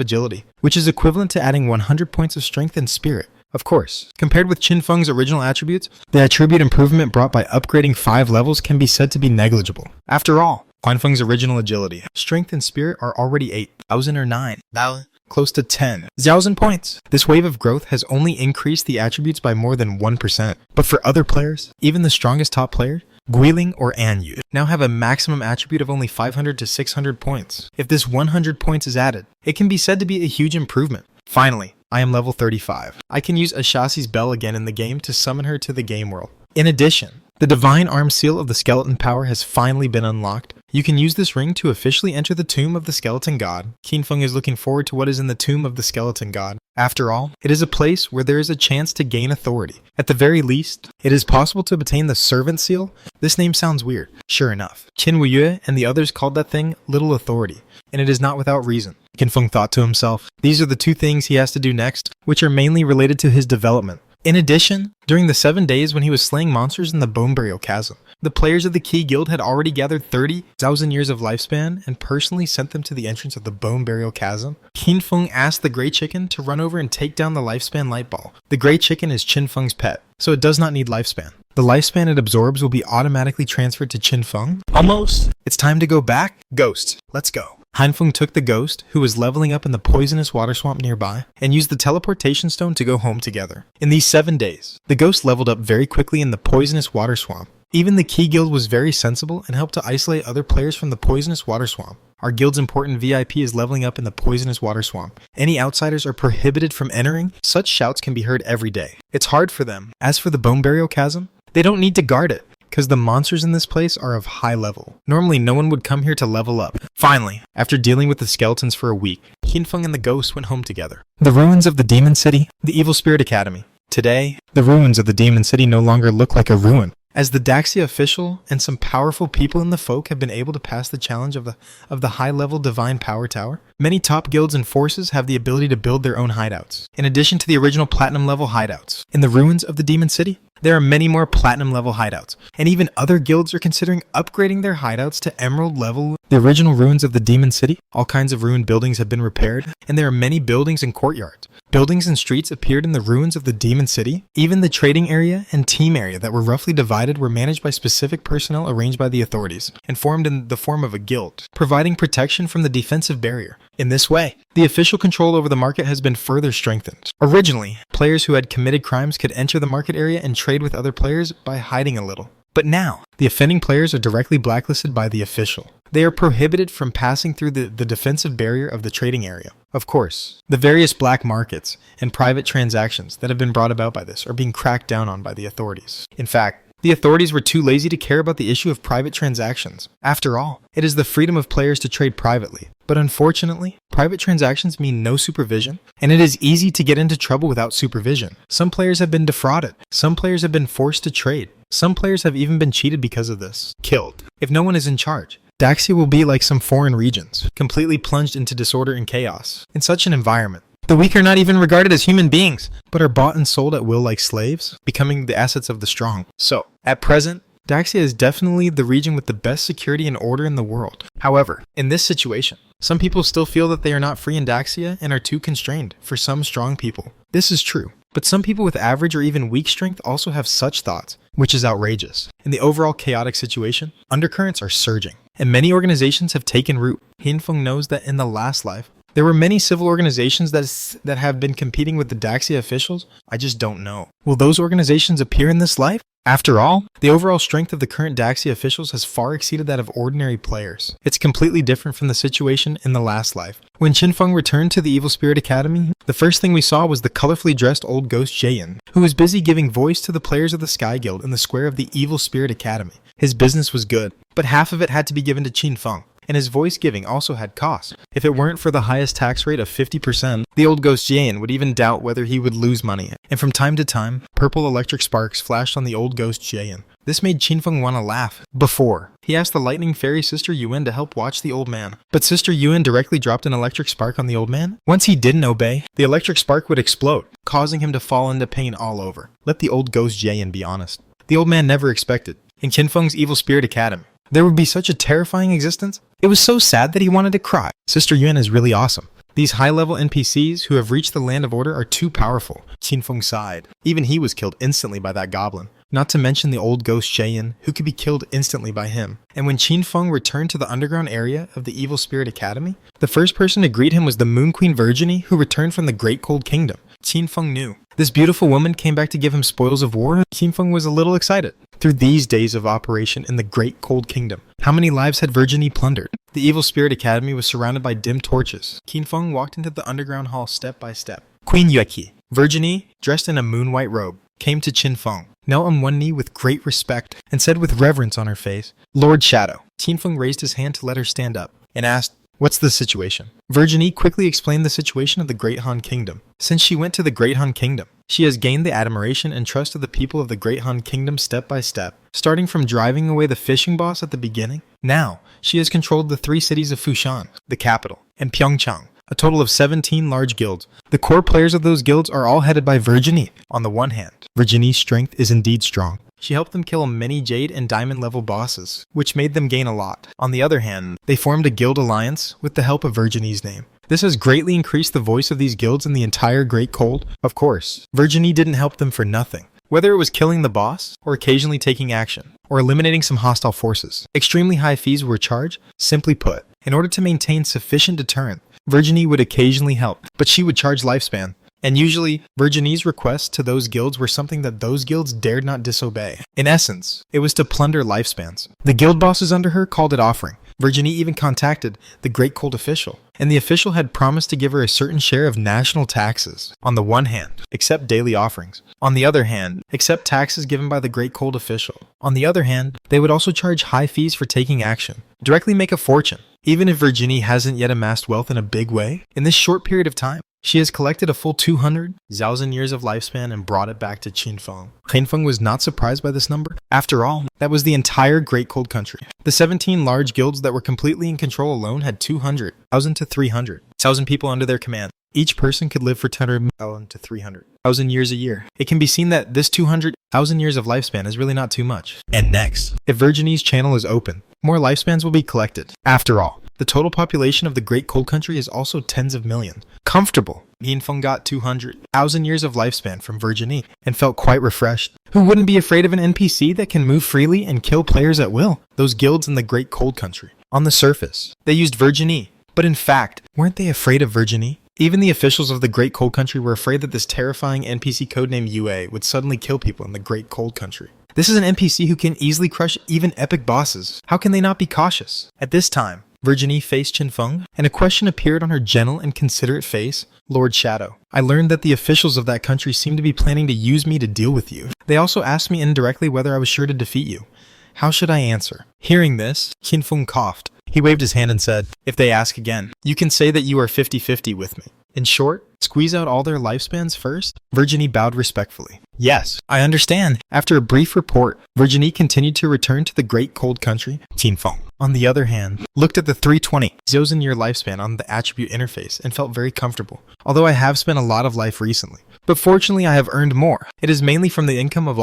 agility, which is equivalent to adding 100 points of strength and spirit. Of course, compared with Qinfeng's original attributes, the attribute improvement brought by upgrading 5 levels can be said to be negligible. After all, Qinfeng's original agility, strength, and spirit are already 8,000 or 9,000, close to 10,000 points. This wave of growth has only increased the attributes by more than 1%. But for other players, even the strongest top players, Guiling or Anyu, now have a maximum attribute of only 500 to 600 points. If this 100 points is added, it can be said to be a huge improvement. Finally, I am level 35. I can use Ashasi's bell again in the game to summon her to the game world. In addition, the Divine Arm Seal of the Skeleton Power has finally been unlocked. You can use this ring to officially enter the Tomb of the Skeleton God. Qinfeng is looking forward to what is in the Tomb of the Skeleton God. After all, it is a place where there is a chance to gain authority. At the very least, it is possible to obtain the Servant Seal. This name sounds weird. Sure enough, Qin Wuyue and the others called that thing Little Authority, and it is not without reason. Qinfeng thought to himself, these are the 2 things he has to do next, which are mainly related to his development. In addition, during the 7 days when he was slaying monsters in the Bone Burial Chasm, the players of the Key Guild had already gathered 30,000 years of lifespan and personally sent them to the entrance of the Bone Burial Chasm. Qinfeng asked the Grey Chicken to run over and take down the lifespan light ball. The Grey Chicken is Qinfeng's pet, so it does not need lifespan. The lifespan it absorbs will be automatically transferred to Qinfeng. Almost. It's time to go back. Ghost, let's go. Qinfeng took the ghost, who was leveling up in the poisonous water swamp nearby, and used the teleportation stone to go home together. In these 7 days, the ghost leveled up very quickly in the poisonous water swamp. Even the Key Guild was very sensible and helped to isolate other players from the poisonous water swamp. Our guild's important VIP is leveling up in the poisonous water swamp. Any outsiders are prohibited from entering. Such shouts can be heard every day. It's hard for them. As for the Bone Burial Chasm, they don't need to guard it. because the monsters in this place are of high level. Normally, no one would come here to level up. Finally, after dealing with the skeletons for a week, Qinfeng and the ghost went home together. The ruins of the Demon City, the Evil Spirit Academy. Today, the ruins of the Demon City no longer look like a ruin, as the Daxia official and some powerful people in the folk have been able to pass the challenge of the high-level Divine Power Tower. Many top guilds and forces have the ability to build their own hideouts, in addition to the original Platinum-level hideouts. In the ruins of the Demon City, there are many more Platinum-level hideouts, and even other guilds are considering upgrading their hideouts to Emerald level. The original ruins of the Demon City, all kinds of ruined buildings have been repaired, and there are many buildings and courtyards. Buildings and streets appeared in the ruins of the Demon City. Even the trading area and team area that were roughly divided were managed by specific personnel arranged by the authorities and formed in the form of a guild, providing protection from the defensive barrier. In this way, the official control over the market has been further strengthened. Originally, players who had committed crimes could enter the market area and trade with other players by hiding a little. But now, the offending players are directly blacklisted by the official. They are prohibited from passing through the defensive barrier of the trading area. Of course, the various black markets and private transactions that have been brought about by this are being cracked down on by the authorities. In fact, the authorities were too lazy to care about the issue of private transactions. After all, it is the freedom of players to trade privately. But unfortunately, private transactions mean no supervision, and it is easy to get into trouble without supervision. Some players have been defrauded. Some players have been forced to trade. Some players have even been cheated because of this. Killed. If no one is in charge, Daxia will be like some foreign regions, completely plunged into disorder and chaos. In such an environment, the weak are not even regarded as human beings, but are bought and sold at will like slaves, becoming the assets of the strong. So, at present, Daxia is definitely the region with the best security and order in the world. However, in this situation, some people still feel that they are not free in Daxia and are too constrained for some strong people. This is true, but some people with average or even weak strength also have such thoughts, which is outrageous. In the overall chaotic situation, undercurrents are surging, and many organizations have taken root. Qinfeng knows that in the last life, there were many civil organizations that have been competing with the Daxia officials. I just don't know. Will those organizations appear in this life? After all, the overall strength of the current Daxia officials has far exceeded that of ordinary players. It's completely different from the situation in the last life. When Qinfeng returned to the Evil Spirit Academy, the first thing we saw was the colorfully dressed old ghost Jayan, who was busy giving voice to the players of the Sky Guild in the square of the Evil Spirit Academy. His business was good, but half of it had to be given to Qinfeng, and his voice giving also had costs. If it weren't for the highest tax rate of 50%, the old ghost Jayan would even doubt whether he would lose money. And from time to time, purple electric sparks flashed on the old ghost Jayan. This made Qinfeng want to laugh. Before, he asked the lightning fairy Sister Yuan to help watch the old man, but Sister Yuan directly dropped an electric spark on the old man. Once he didn't obey, the electric spark would explode, causing him to fall into pain all over. Let the old ghost Jayan be honest. The old man never expected, in Qinfeng's Evil Spirit Academy, there would be such a terrifying existence. It was so sad that he wanted to cry. Sister Yuan is really awesome. These high-level NPCs who have reached the Land of Order are too powerful. Qinfeng sighed. Even he was killed instantly by that goblin. Not to mention the old ghost Jayan, who could be killed instantly by him. And when Qinfeng returned to the underground area of the Evil Spirit Academy, the first person to greet him was the Moon Queen Virginie, who returned from the Great Cold Kingdom. Qinfeng knew. This beautiful woman came back to give him spoils of war. Qinfeng was a little excited. Through these days of operation in the Great Cold Kingdom, how many lives had Virginie plundered? The Evil Spirit Academy was surrounded by dim torches. Qinfeng walked into the underground hall step by step. Queen Yueki, Virginie, dressed in a moon-white robe, came to Qinfeng, knelt on one knee with great respect, and said with reverence on her face, "Lord Shadow." Qinfeng raised his hand to let her stand up, and asked, "What's the situation?" Virginie quickly explained the situation of the Great Han Kingdom. Since she went to the Great Han Kingdom, she has gained the admiration and trust of the people of the Great Han Kingdom step by step, starting from driving away the fishing boss at the beginning. Now, she has controlled the 3 cities of Fushan, the capital, and Pyeongchang, a total of 17 large guilds. The core players of those guilds are all headed by Virginie. On the one hand, Virginie's strength is indeed strong. She helped them kill many Jade and Diamond level bosses, which made them gain a lot. On the other hand, they formed a guild alliance with the help of Virginie's name. This has greatly increased the voice of these guilds in the entire Great Cold. Of course, Virginie didn't help them for nothing. Whether it was killing the boss, or occasionally taking action, or eliminating some hostile forces, extremely high fees were charged. Simply put, in order to maintain sufficient deterrent, Virginie would occasionally help, but she would charge lifespan. And usually, Virginie's requests to those guilds were something that those guilds dared not disobey. In essence, it was to plunder lifespans. The guild bosses under her called it offering, Virginie even contacted the Great Cold official, and the official had promised to give her a certain share of national taxes. On the one hand, accept daily offerings. On the other hand, accept taxes given by the Great Cold official. On the other hand, they would also charge high fees for taking action. Directly make a fortune. Even if Virginie hasn't yet amassed wealth in a big way, in this short period of time, she has collected a full 200,000 years of lifespan and brought it back to Qinfeng. Qinfeng was not surprised by this number. After all, that was the entire Great Cold Country. The 17 large guilds that were completely in control alone had 200,000 to 300,000 people under their command. Each person could live for 200,000 to 300,000 years a year. It can be seen that this 200,000 years of lifespan is really not too much. And next, if Virginie's channel is open, more lifespans will be collected. After all, the total population of the Great Cold Country is also tens of millions. Comfortable. Qinfeng got 200,000 years of lifespan from Virginie and felt quite refreshed. Who wouldn't be afraid of an NPC that can move freely and kill players at will? Those guilds in the Great Cold Country. On the surface, they used Virginie, but in fact, weren't they afraid of Virginie? Even the officials of the Great Cold Country were afraid that this terrifying NPC codenamed UA would suddenly kill people in the Great Cold Country. This is an NPC who can easily crush even epic bosses. How can they not be cautious? At this time, Virginie faced Qinfeng, and a question appeared on her gentle and considerate face. Lord Shadow, I learned that the officials of that country seem to be planning to use me to deal with you. They also asked me indirectly whether I was sure to defeat you. How should I answer? Hearing this, Qinfeng coughed. He waved his hand and said, if they ask again, you can say that you are 50-50 with me. In short, squeeze out all their lifespans first? Virginie bowed respectfully. Yes, I understand. After a brief report, Virginie continued to return to the Great Cold Country. Qinfeng, on the other hand, looked at the 320,000 year lifespan on the attribute interface and felt very comfortable, although I have spent a lot of life recently. But fortunately, I have earned more. It is mainly from the income of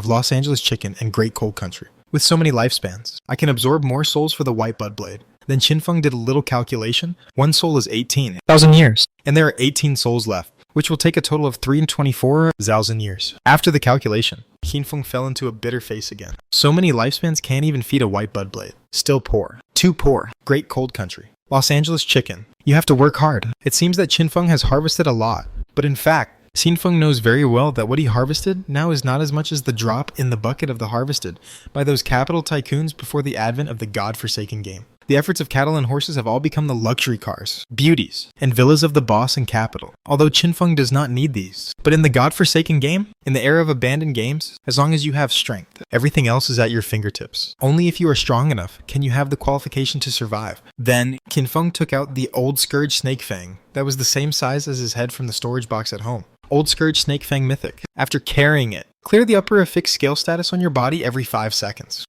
Los Angeles Chicken and Great Cold Country. With so many lifespans, I can absorb more souls for the White Bud Blade. Then Qinfeng did a little calculation. One soul is 18,000 years, and there are 18 souls left, which will take a total of 324,000 years. After the calculation, Qinfeng fell into a bitter face again. So many lifespans can't even feed a White Bud Blade. Still poor. Too poor. Great Cold Country. Los Angeles Chicken. You have to work hard. It seems that Qinfeng has harvested a lot, but in fact, Qinfeng knows very well that what he harvested now is not as much as the drop in the bucket of the harvested by those capital tycoons before the advent of the godforsaken game. The efforts of cattle and horses have all become the luxury cars, beauties, and villas of the boss and capital, although Qinfeng does not need these. But in the godforsaken game, in the era of abandoned games, as long as you have strength, everything else is at your fingertips. Only if you are strong enough can you have the qualification to survive. Then, Qinfeng took out the old Scourge Snake Fang that was the same size as his head from the storage box at home. Old Scourge Snake Fang Mythic. After carrying it, clear the upper affixed scale status on your body every 5 seconds.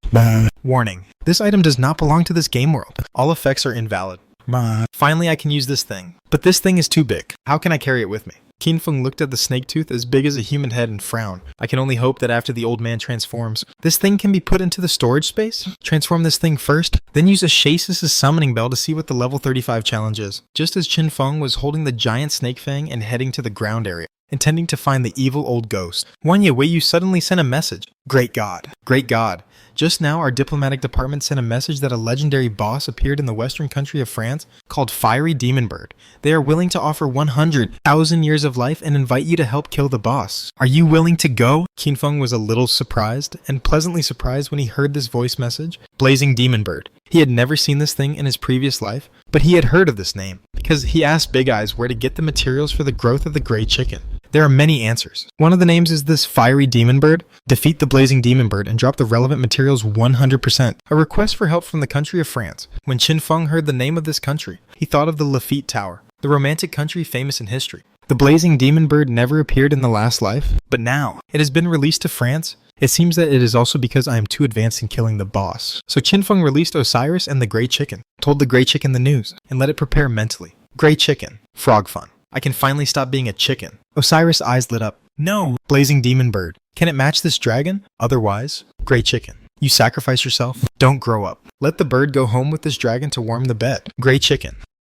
Warning. This item does not belong to this game world. All effects are invalid. Finally, I can use this thing. But this thing is too big. How can I carry it with me? Qinfeng looked at the snake tooth as big as a human head and frowned. I can only hope that after the old man transforms, this thing can be put into the storage space? Transform this thing first, then use Ashasis' summoning bell to see what the level 35 challenge is. Just as Qinfeng was holding the giant snake fang and heading to the ground area, intending to find the evil old ghost, Wanya Wei Yu suddenly sent a message. Great God. Great God. Just now, our diplomatic department sent a message that a legendary boss appeared in the western country of France called Fiery Demon Bird. They are willing to offer 100,000 years of life and invite you to help kill the boss. Are you willing to go? Qinfeng was a little surprised, and pleasantly surprised when he heard this voice message. Blazing Demon Bird. He had never seen this thing in his previous life, but he had heard of this name, because he asked Big Eyes where to get the materials for the growth of the Grey Chicken. There are many answers. One of the names is this Fiery Demon Bird. Defeat the Blazing Demon Bird and drop the relevant materials 100%. A request for help from the country of France. When Qinfeng heard the name of this country, he thought of the Lafitte Tower, the romantic country famous in history. The Blazing Demon Bird never appeared in the last life, but now it has been released to France. It seems that it is also because I am too advanced in killing the boss. So Qinfeng released Osiris and the Grey Chicken, told the Grey Chicken the news, and let it prepare mentally. Grey Chicken. Frog fun. I can finally stop being a chicken. Osiris' eyes lit up. No! Blazing Demon Bird. Can it match this dragon? Otherwise, Grey Chicken. You sacrifice yourself? Don't grow up. Let the bird go home with this dragon to warm the bed. Grey Chicken.